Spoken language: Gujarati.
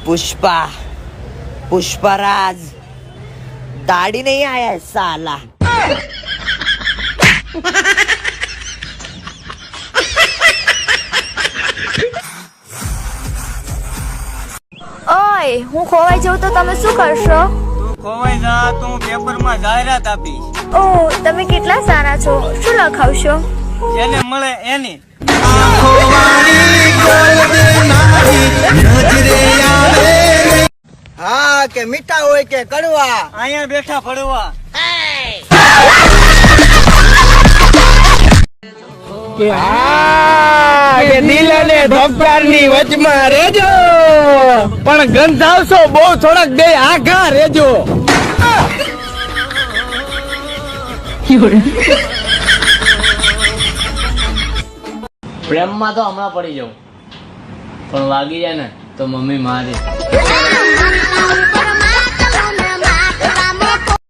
पुष्पा पुष्पराज दाढ़ी नहीं आया है साला। ઓય હું ખોવાઈ જાઉં તો તમે શું કરશો? તું ખોવાઈ જા તો હું પેપરમાં જાહેરાત આપીશ. ઓ તમે કેટલા સારા છો, શું લખાવશો? જેને મળે એની. हाँ के मीठा होय के कड़वा અહીંયા બેઠા પડવા. કે દિલ અને ધબકારની વચમાં રેજો, પણ ગંધાવશો બહુ થોડાક બે આઘા રેજો. પ્રેમમાં તો હમણાં પડી જાઉં, પણ વાગી જાય ને તો મમ્મી મારે.